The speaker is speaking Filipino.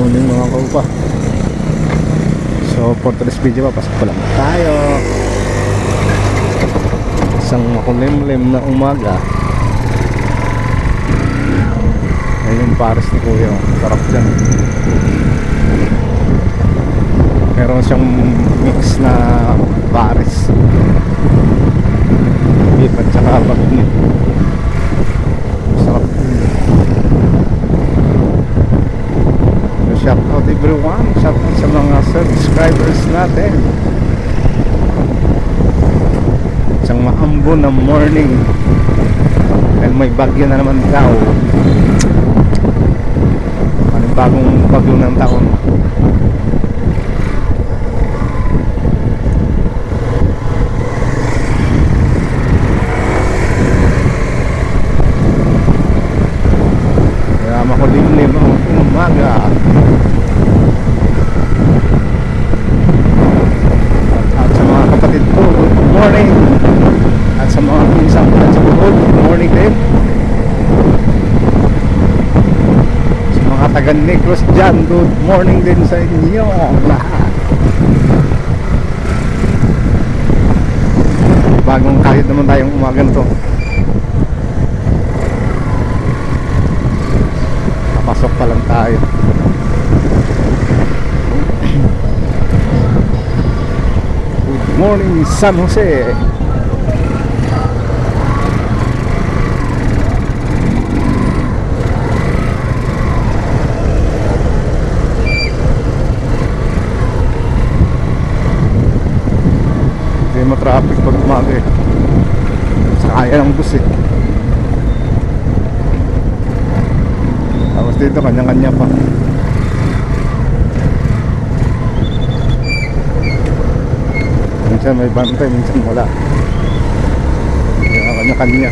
morning mga kaupa. So for today's video pa, pasok pa lang tayo. Isang makulimlim na umaga. Ayun yung pares ni Kuya, sarap dyan. Meron siyang mix na pares, beef at saka bagni. Sarap. Shout out everyone, shout out sa mga subscribers natin. Isang maambon na morning dahil may bagyo na naman daw. Anong bagong bagyo ng taon? Kaya makulimlim ang umaga. At sa mga kapatid ko, good morning. At sa mga pinsang ko sa good morning din. Sa mga taga-Negros dyan, good morning din sa inyo lahat. Bagong kahit naman tayong umaga na to. Pasok pa lang tayo. Good morning San Jose. Hindi matraffic pag umaga eh. Sakaya ng bus eh. Tapos dito kanya-kanya pa. Minsan may bantay, minsan wala. Kanya-kanya.